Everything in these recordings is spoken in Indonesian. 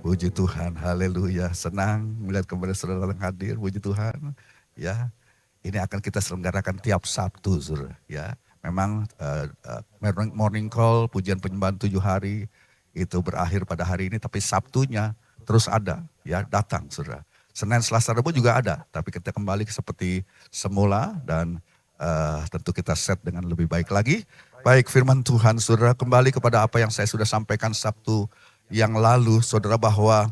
Puji Tuhan, haleluya. Senang melihat kepada saudara yang hadir, puji Tuhan. Ya, ini akan kita selenggarakan tiap Sabtu, saudara. Ya, memang morning call, pujian penyembahan 7 hari itu berakhir pada hari ini, tapi Sabtunya terus ada, ya datang, saudara. Senin, Selasa, Rabu juga ada, tapi kita kembali seperti semula dan tentu kita set dengan lebih baik lagi. Baik, firman Tuhan, saudara, kembali kepada apa yang saya sudah sampaikan Sabtu yang lalu, saudara, bahwa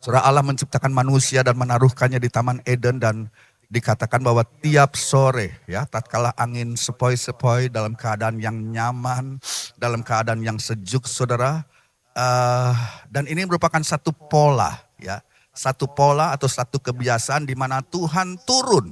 saudara Allah menciptakan manusia dan menaruhkannya di Taman Eden, dan dikatakan bahwa tiap sore, ya, tatkala angin sepoi-sepoi, dalam keadaan yang nyaman, dalam keadaan yang sejuk, saudara, dan ini merupakan satu pola, ya, satu pola atau satu kebiasaan di mana Tuhan turun.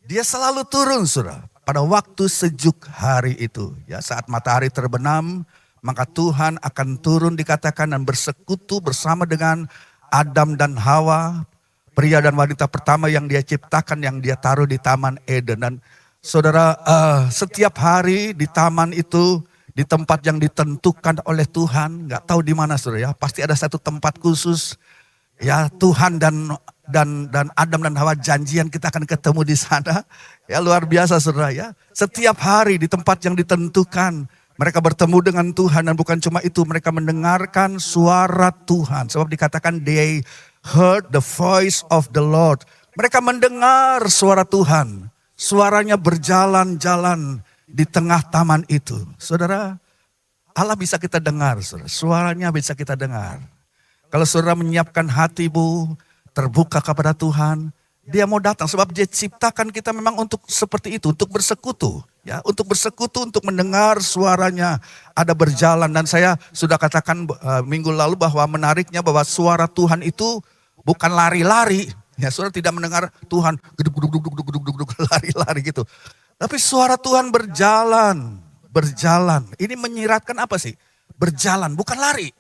Dia selalu turun, saudara, pada waktu sejuk hari itu, ya, saat matahari terbenam, maka Tuhan akan turun dikatakan dan bersekutu bersama dengan Adam dan Hawa, pria dan wanita pertama yang dia ciptakan, yang dia taruh di Taman Eden. Dan saudara, setiap hari di taman itu, di tempat yang ditentukan oleh Tuhan, gak tahu di mana, saudara, ya, pasti ada satu tempat khusus. Ya, Tuhan dan Adam dan Hawa janjian kita akan ketemu di sana. Ya, luar biasa, saudara, ya. Setiap hari di tempat yang ditentukan mereka bertemu dengan Tuhan, dan bukan cuma itu, mereka mendengarkan suara Tuhan. Sebab dikatakan they heard the voice of the Lord. Mereka mendengar suara Tuhan. Suaranya berjalan-jalan di tengah taman itu. Saudara, Allah bisa kita dengar, saudara. Suaranya bisa kita dengar. Kalau saudara menyiapkan hatimu, terbuka kepada Tuhan, Dia mau datang. Sebab Dia ciptakan kita memang untuk seperti itu, untuk bersekutu. Ya, untuk bersekutu, untuk mendengar suaranya, ada berjalan. Dan saya sudah katakan minggu lalu bahwa menariknya bahwa suara Tuhan itu bukan lari-lari. Ya, saudara tidak mendengar Tuhan geduk-geduk lari-lari gitu. Tapi suara Tuhan berjalan, berjalan. Ini menyiratkan apa sih? Berjalan, bukan lari.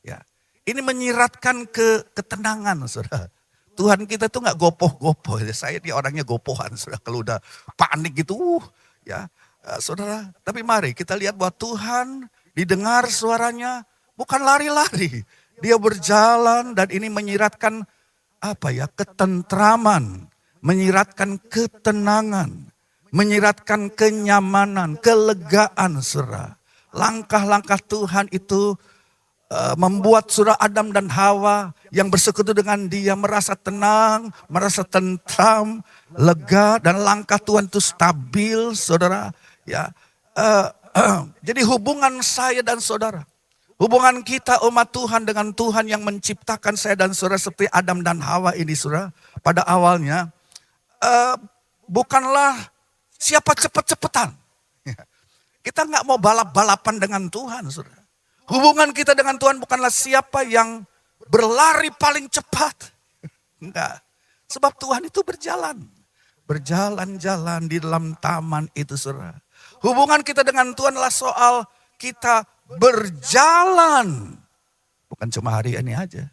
Ya, ini menyiratkan ketenangan, saudara. Tuhan kita tuh nggak gopoh-gopoh. Saya dia orangnya gopohan, saudara. Kalau udah panik gitu, ya, saudara. Tapi mari kita lihat bahwa Tuhan didengar suaranya bukan lari-lari. Dia berjalan, dan ini menyiratkan apa ya? Ketentraman, menyiratkan ketenangan, menyiratkan kenyamanan, kelegaan, saudara. Langkah-langkah Tuhan itu membuat saudara Adam dan Hawa yang bersekutu dengan Dia merasa tenang, merasa tentram, lega, dan langkah Tuhan itu stabil, saudara. Ya, jadi hubungan saya dan saudara, hubungan kita umat Tuhan dengan Tuhan yang menciptakan saya dan saudara seperti Adam dan Hawa ini, saudara, pada awalnya bukanlah siapa cepet-cepetan. Kita nggak mau balap-balapan dengan Tuhan, saudara. Hubungan kita dengan Tuhan bukanlah siapa yang berlari paling cepat. Enggak. Sebab Tuhan itu berjalan. Berjalan-jalan di dalam taman itu, saudara. Hubungan kita dengan Tuhan adalah soal kita berjalan. Bukan cuma hari ini aja.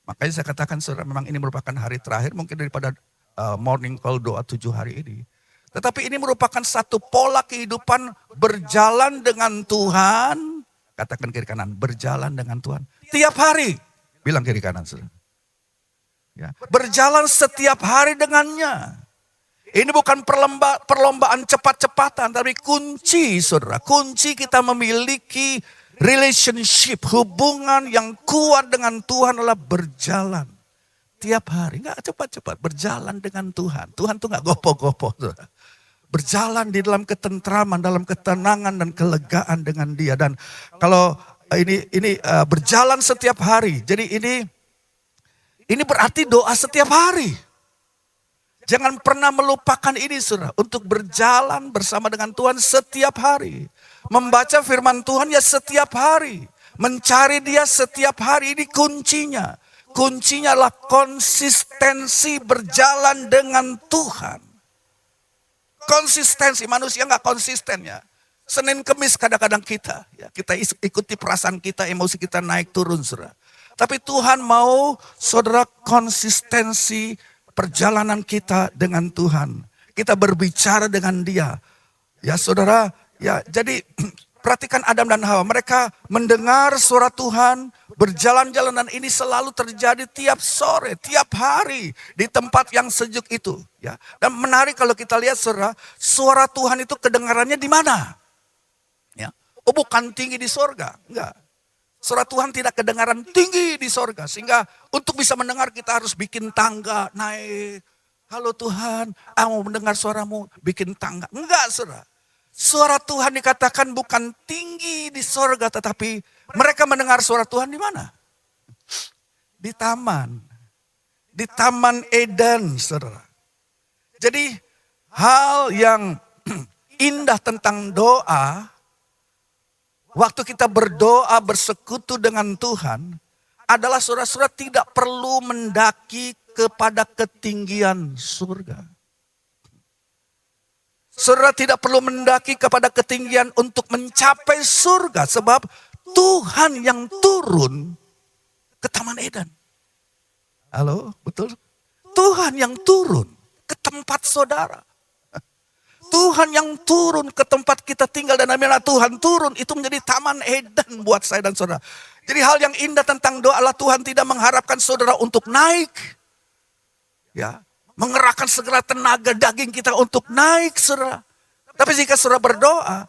Makanya saya katakan, saudara, memang ini merupakan hari terakhir mungkin daripada morning call doa 7 hari ini. Tetapi ini merupakan satu pola kehidupan berjalan dengan Tuhan. Katakan kiri kanan, berjalan dengan Tuhan. Tiap hari, bilang kiri kanan, saudara. Ya, berjalan setiap hari dengannya. Ini bukan perlombaan cepat-cepatan, tapi kunci, saudara. Kunci kita memiliki relationship, hubungan yang kuat dengan Tuhan adalah berjalan. Tiap hari, gak cepat-cepat, berjalan dengan Tuhan. Tuhan tuh gak gopoh-gopoh, saudara. Berjalan di dalam ketentraman, dalam ketenangan dan kelegaan dengan Dia. Dan kalau ini berjalan setiap hari. Jadi ini berarti doa setiap hari. Jangan pernah melupakan ini, saudara, untuk berjalan bersama dengan Tuhan setiap hari. Membaca firman Tuhan ya setiap hari. Mencari Dia setiap hari, ini kuncinya. Kuncinya adalah konsistensi berjalan dengan Tuhan. Konsistensi, manusia nggak konsisten ya. Senin Kemis kadang-kadang kita ikuti perasaan kita, emosi kita naik turun, saudara. Tapi Tuhan mau saudara konsistensi perjalanan kita dengan Tuhan. Kita berbicara dengan Dia. Ya saudara, ya jadi perhatikan Adam dan Hawa. Mereka mendengar suara Tuhan, berjalan-jalan, dan ini selalu terjadi tiap sore, tiap hari di tempat yang sejuk itu. Ya. Dan menarik kalau kita lihat suara Tuhan itu kedengarannya di mana? Ya. Oh, bukan tinggi di sorga, enggak. Suara Tuhan tidak kedengaran tinggi di sorga. Sehingga untuk bisa mendengar kita harus bikin tangga, naik. Halo Tuhan, aku mau mendengar suaramu, bikin tangga. Enggak, saudara. Suara Tuhan dikatakan bukan tinggi di sorga, tetapi mereka mendengar suara Tuhan di mana? Di taman. Di Taman Eden, saudara. Jadi hal yang indah tentang doa, waktu kita berdoa bersekutu dengan Tuhan, adalah saudara-saudara tidak perlu mendaki kepada ketinggian surga. Saudara tidak perlu mendaki kepada ketinggian untuk mencapai surga. Sebab Tuhan yang turun ke Taman Eden. Halo, betul? Tuhan yang turun ke tempat saudara. Tuhan yang turun ke tempat kita tinggal, dan namanya Tuhan turun itu menjadi Taman Eden buat saya dan saudara. Jadi hal yang indah tentang doa adalah Tuhan tidak mengharapkan saudara untuk naik. Ya, mengerahkan segala tenaga daging kita untuk naik, saudara. Tapi jika saudara berdoa,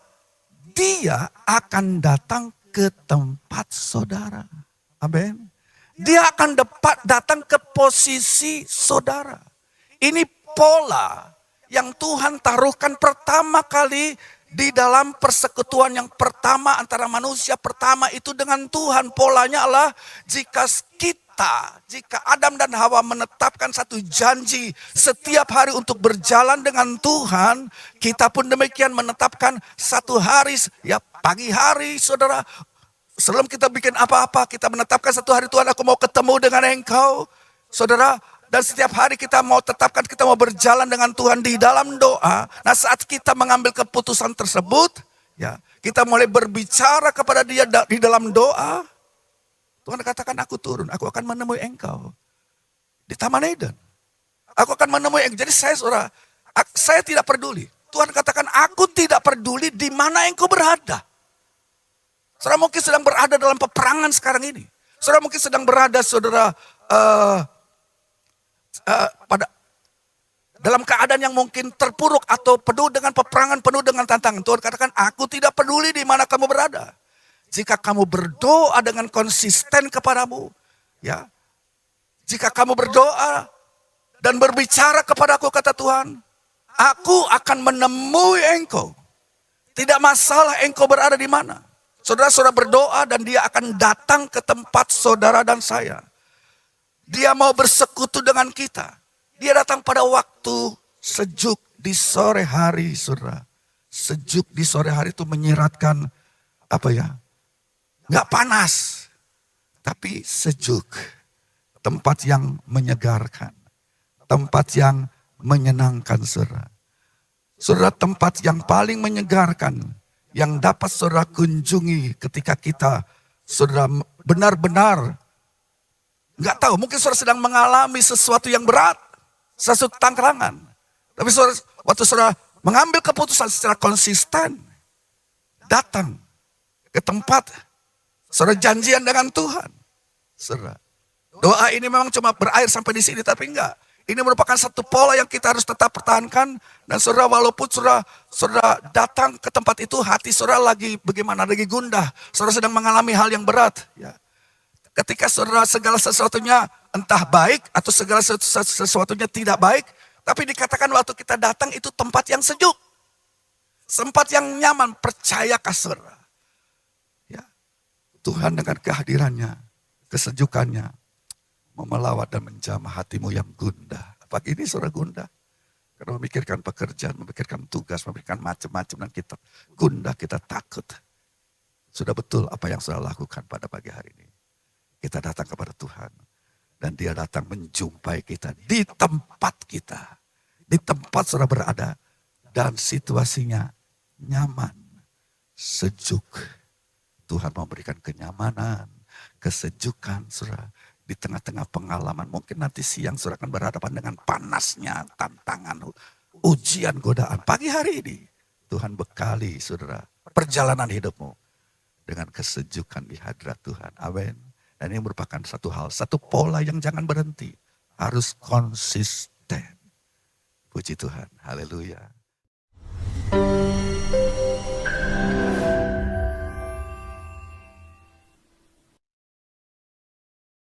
Dia akan datang ke tempat saudara. Amin. Dia akan datang ke posisi saudara. Ini pola yang Tuhan taruhkan pertama kali di dalam persekutuan yang pertama antara manusia pertama itu dengan Tuhan. Polanya adalah jika Adam dan Hawa menetapkan satu janji setiap hari untuk berjalan dengan Tuhan, kita pun demikian menetapkan satu hari, ya pagi hari saudara, sebelum kita bikin apa-apa, kita menetapkan satu hari, Tuhan aku mau ketemu dengan Engkau, saudara. Dan setiap hari kita mau tetapkan, kita mau berjalan dengan Tuhan di dalam doa. Nah saat kita mengambil keputusan tersebut, ya kita mulai berbicara kepada Dia di dalam doa. Tuhan katakan aku turun, aku akan menemui engkau di Taman Eden. Aku akan menemui engkau. Jadi saya tidak peduli. Tuhan katakan aku tidak peduli di mana engkau berada. Saudara mungkin sedang berada dalam peperangan sekarang ini. Saudara mungkin sedang berada dalam keadaan yang mungkin terpuruk atau penuh dengan peperangan, penuh dengan tantangan. Tuhan katakan, aku tidak peduli di mana kamu berada. Jika kamu berdoa dengan konsisten kepadamu, ya. Jika kamu berdoa dan berbicara kepadaku, kata Tuhan, aku akan menemui engkau. Tidak masalah engkau berada di mana. Saudara-saudara berdoa dan Dia akan datang ke tempat saudara dan saya. Dia mau bersekutu dengan kita. Dia datang pada waktu sejuk di sore hari, saudara. Sejuk di sore hari itu menyiratkan, nggak panas, tapi sejuk. Tempat yang menyegarkan. Tempat yang menyenangkan, saudara. Saudara, tempat yang paling menyegarkan, yang dapat saudara kunjungi ketika kita, saudara benar-benar nggak tahu, mungkin saudara sedang mengalami sesuatu yang berat, sesuatu tantangan. Tapi waktu saudara mengambil keputusan secara konsisten, datang ke tempat, saudara janjian dengan Tuhan. Saudara, doa ini memang cuma berakhir sampai di sini, tapi enggak. Ini merupakan satu pola yang kita harus tetap pertahankan. Dan saudara, walaupun saudara datang ke tempat itu, hati saudara lagi bagaimana, lagi gundah. Saudara sedang mengalami hal yang berat, ya. Ketika saudara segala sesuatunya entah baik atau segala sesuatunya tidak baik. Tapi dikatakan waktu kita datang itu tempat yang sejuk. Tempat yang nyaman, percayakah saudara? Ya, Tuhan dengan kehadirannya, kesejukannya, memelawat dan menjamah hatimu yang gundah. Pagi ini saudara gundah. Karena memikirkan pekerjaan, memikirkan tugas, memikirkan macam-macam. Dan kita gundah, kita takut. Sudah betul apa yang saudara lakukan pada pagi hari ini. Kita datang kepada Tuhan. Dan Dia datang menjumpai kita di tempat kita. Di tempat saudara berada. Dan situasinya nyaman, sejuk. Tuhan memberikan kenyamanan, kesejukan saudara. Di tengah-tengah pengalaman. Mungkin nanti siang saudara akan berhadapan dengan panasnya, tantangan, ujian, godaan. Pagi hari ini Tuhan bekali saudara perjalanan hidupmu dengan kesejukan di hadirat Tuhan. Amin. Dan ini merupakan satu hal, satu pola yang jangan berhenti. Harus konsisten. Puji Tuhan. Haleluya.